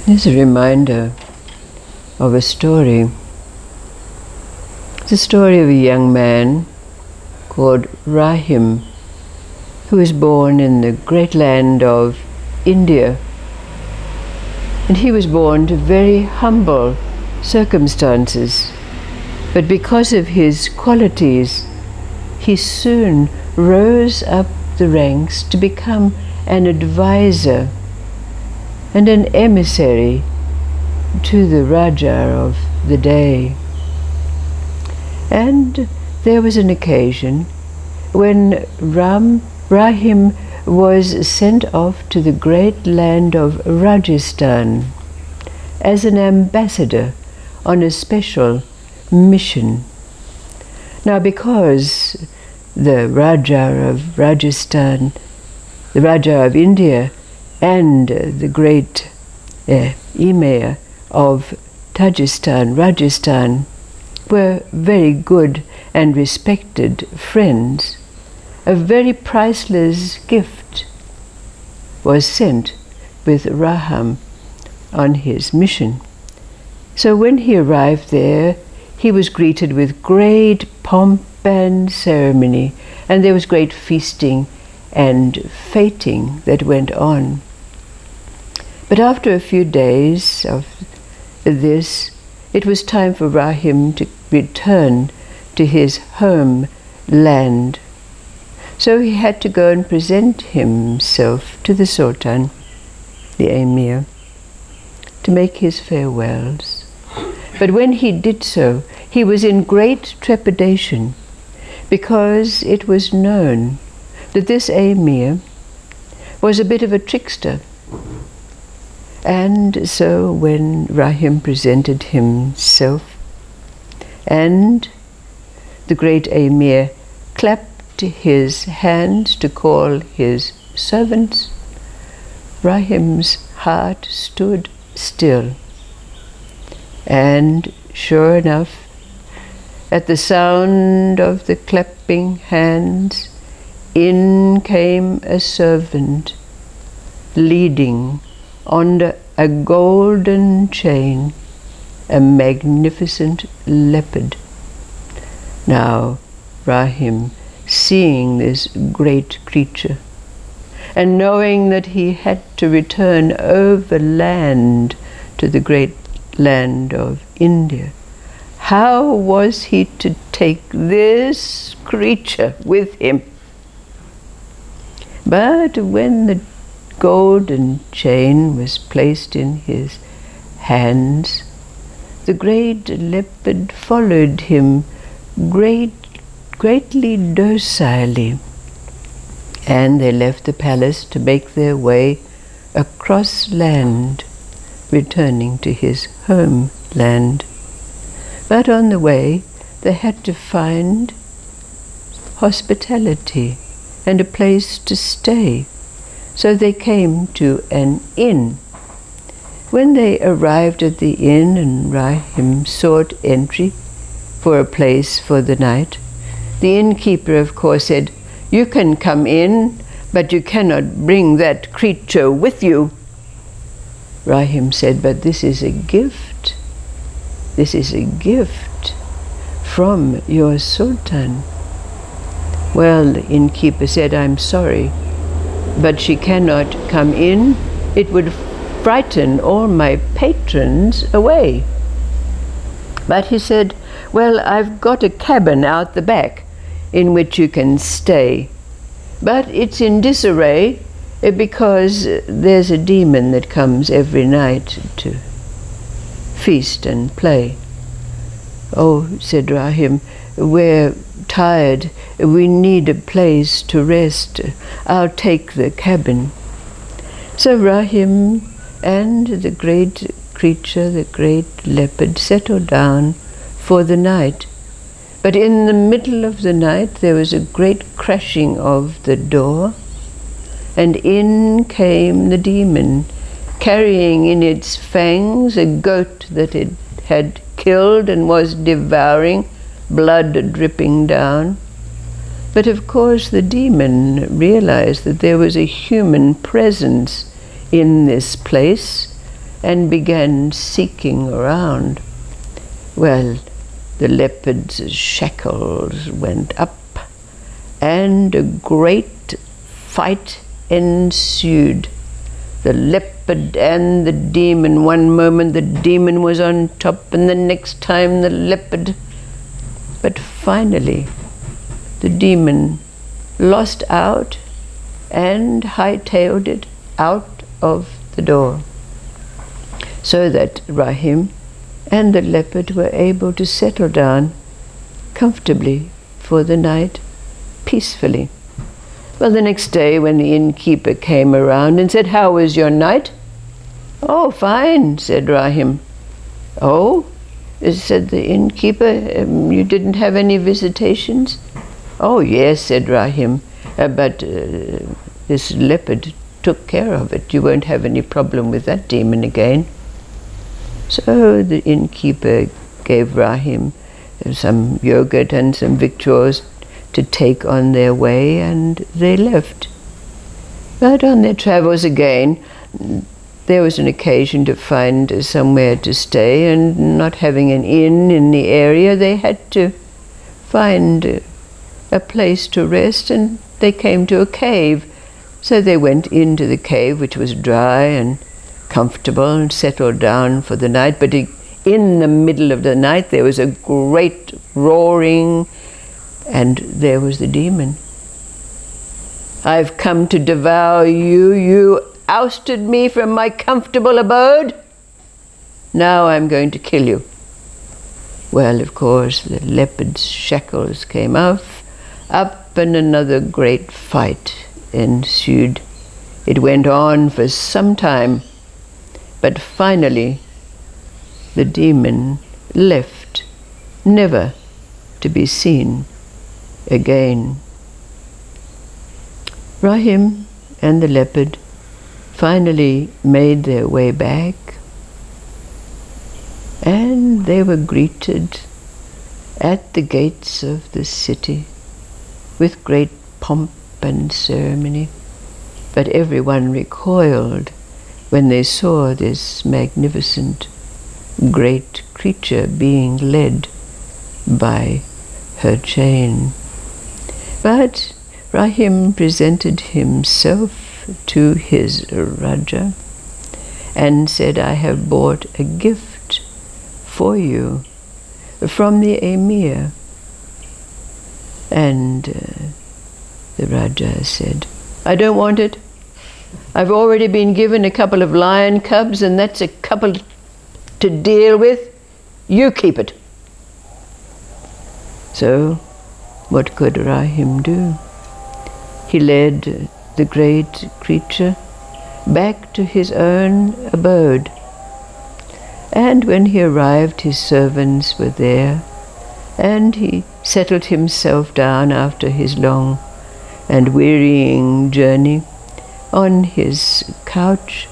This is a reminder of a story. It's the story of a young man called Rahim, who was born in the great land of India. And he was born to very humble circumstances. But because of his qualities, he soon rose up the ranks to become an advisor and an emissary to the Rajah of the day. And there was an occasion when Rahim was sent off to the great land of Rajasthan as an ambassador on a special mission. Now, because the Rajah of Rajasthan, the Rajah of India, and the great Emir of Rajasthan, were very good and respected friends, a very priceless gift was sent with Rahim on his mission. So when he arrived there, he was greeted with great pomp and ceremony, and there was great feasting and feting that went on. But after a few days of this, it was time for Rahim to return to his home land. So he had to go and present himself to the Sultan, the Emir, to make his farewells. But when he did so, he was in great trepidation, because it was known that this Emir was a bit of a trickster. And so when Rahim presented himself, and the great Emir clapped his hands to call his servants, Rahim's heart stood still. And sure enough, at the sound of the clapping hands, in came a servant leading on a golden chain a magnificent leopard. Now Rahim, seeing this great creature, and knowing that he had to return overland to the great land of India, how was he to take this creature with him? But when the golden chain was placed in his hands, the great leopard followed him greatly docilely, and they left the palace to make their way across land, returning to his homeland. But on the way, they had to find hospitality and a place to stay. So they came to an inn. When they arrived at the inn and Rahim sought entry for a place for the night, the innkeeper, of course, said, "You can come in, but you cannot bring that creature with you." Rahim said, "But this is a gift. This is a gift from your Sultan." Well, the innkeeper said, "I'm sorry, but she cannot come in. It would frighten all my patrons away." But he said, "Well, I've got a cabin out the back in which you can stay. But it's in disarray because there's a demon that comes every night to feast and play." "Oh," said Rahim, "we're tired. We need a place to rest. I'll take the cabin." So Rahim and the great creature, the great leopard, settled down for the night. But in the middle of the night there was a great crashing of the door, and in came the demon, carrying in its fangs a goat that it had killed and was devouring, blood dripping down. But of course the demon realized that there was a human presence in this place, and began seeking around. Well, the leopard's shackles went up, and a great fight ensued. The leopard and the demon. One moment the demon was on top, and the next time the leopard. But finally, the demon lost out and hightailed it out of the door, so that Rahim and the leopard were able to settle down comfortably for the night, peacefully. Well, the next day when the innkeeper came around and said, "How was your night?" "Oh, fine," said Rahim. "Oh," said the innkeeper, "you didn't have any visitations?" "Oh, yes," said Rahim, but this leopard took care of it. You won't have any problem with that demon again." So the innkeeper gave Rahim some yogurt and some victuals to take on their way, and they left. But on their travels again, there was an occasion to find somewhere to stay, and not having an inn in the area, they had to find a place to rest, and they came to a cave. So they went into the cave, which was dry and comfortable, and settled down for the night. But in the middle of the night there was a great roaring, and there was the demon. "I've come to devour you. You ousted me from my comfortable abode. Now I'm going to kill you." Well, of course, the leopard's shackles came off, up, and another great fight ensued. It went on for some time, but finally the demon left, never to be seen again. Rahim and the leopard finally made their way back, and they were greeted at the gates of the city with great pomp and ceremony. But everyone recoiled when they saw this magnificent, great creature being led by her chain. But Rahim presented himself to his Rajah and said, "I have brought a gift for you from the Emir." And the Rajah said, "I don't want it. I've already been given a couple of lion cubs, and that's a couple to deal with. You keep it." So what could Rahim do? He led the great creature back to his own abode. And when he arrived, his servants were there, and he settled himself down after his long and wearying journey on his couch,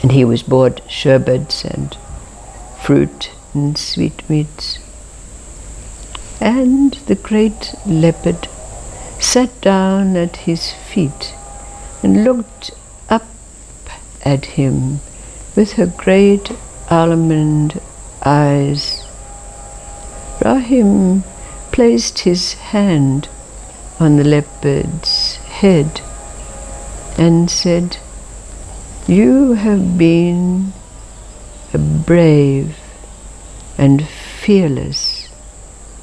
and he was brought sherbets and fruit and sweetmeats. And the great leopard sat down at his feet and looked up at him with her great almond eyes. Rahim placed his hand on the leopard's head and said, "You have been a brave and fearless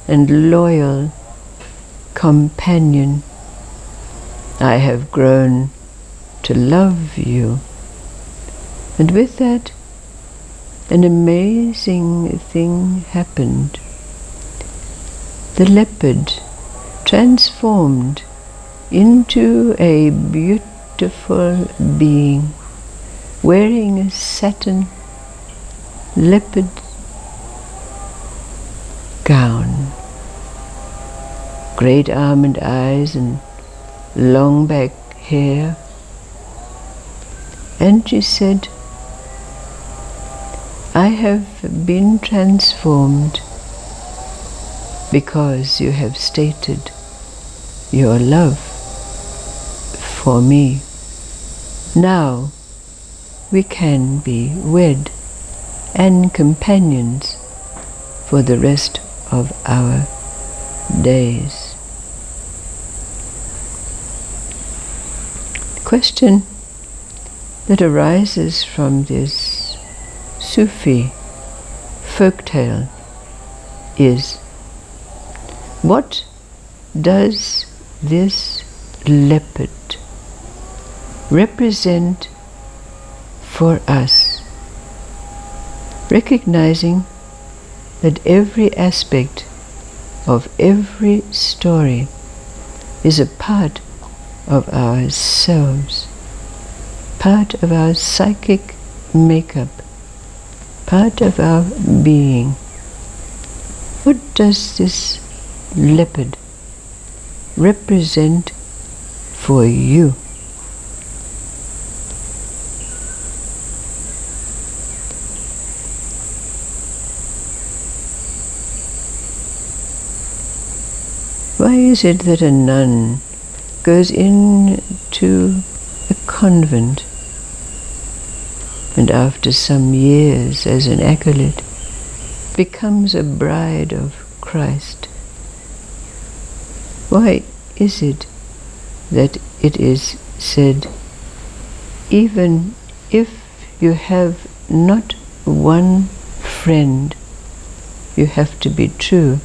and loyal companion. I have grown to love you." And with that, an amazing thing happened. The leopard transformed into a beautiful being, wearing a satin leopard gown, great almond eyes and long back hair. And she said, "I have been transformed because you have stated your love for me. Now we can be wed and companions for the rest of our days. The question that arises from this Sufi folktale is, what does this leopard represent for us? Recognizing that every aspect of every story is a part of ourselves, part of our psychic makeup, part of our being. What does this leopard represent for you? Why is it that a nun goes into a convent and after some years as an acolyte becomes a bride of Christ? Why is it that it is said, even if you have not one friend, you have to be true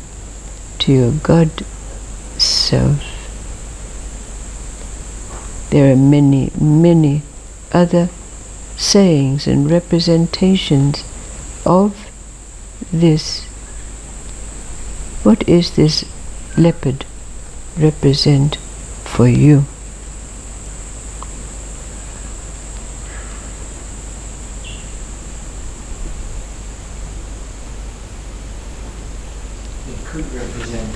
to your God self? There are many, many other sayings and representations of this. What is this leopard represent for you? It could represent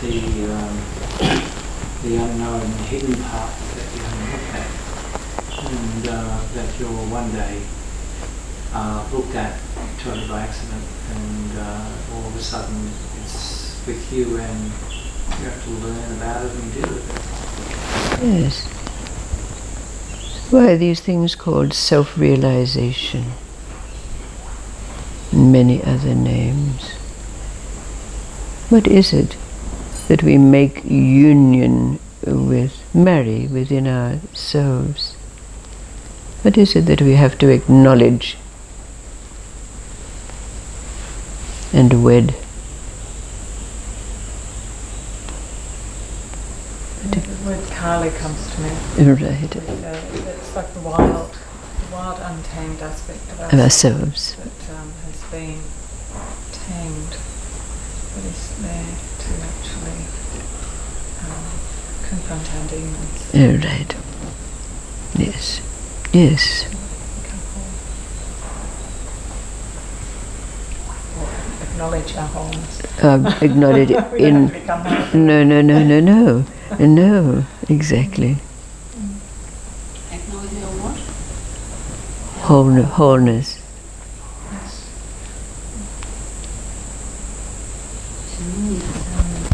the unknown, hidden part that you haven't looked at, and that you'll one day look at totally by accident, and all of a sudden it's with you, and you have to learn about it and deal with it. Yes. Why are these things called self-realization? And many other names. What is it that we make union with, marry within ourselves? What is it that we have to acknowledge and wed? The word Kali comes to me. Right. It's like the wild untamed aspect of ourselves that has been tamed, but is there to actually confront our demons. Right. Yes. Yes. Or acknowledge our wholeness. Acknowledge it We don't have to become one. No, exactly. Acknowledge our what? Wholeness.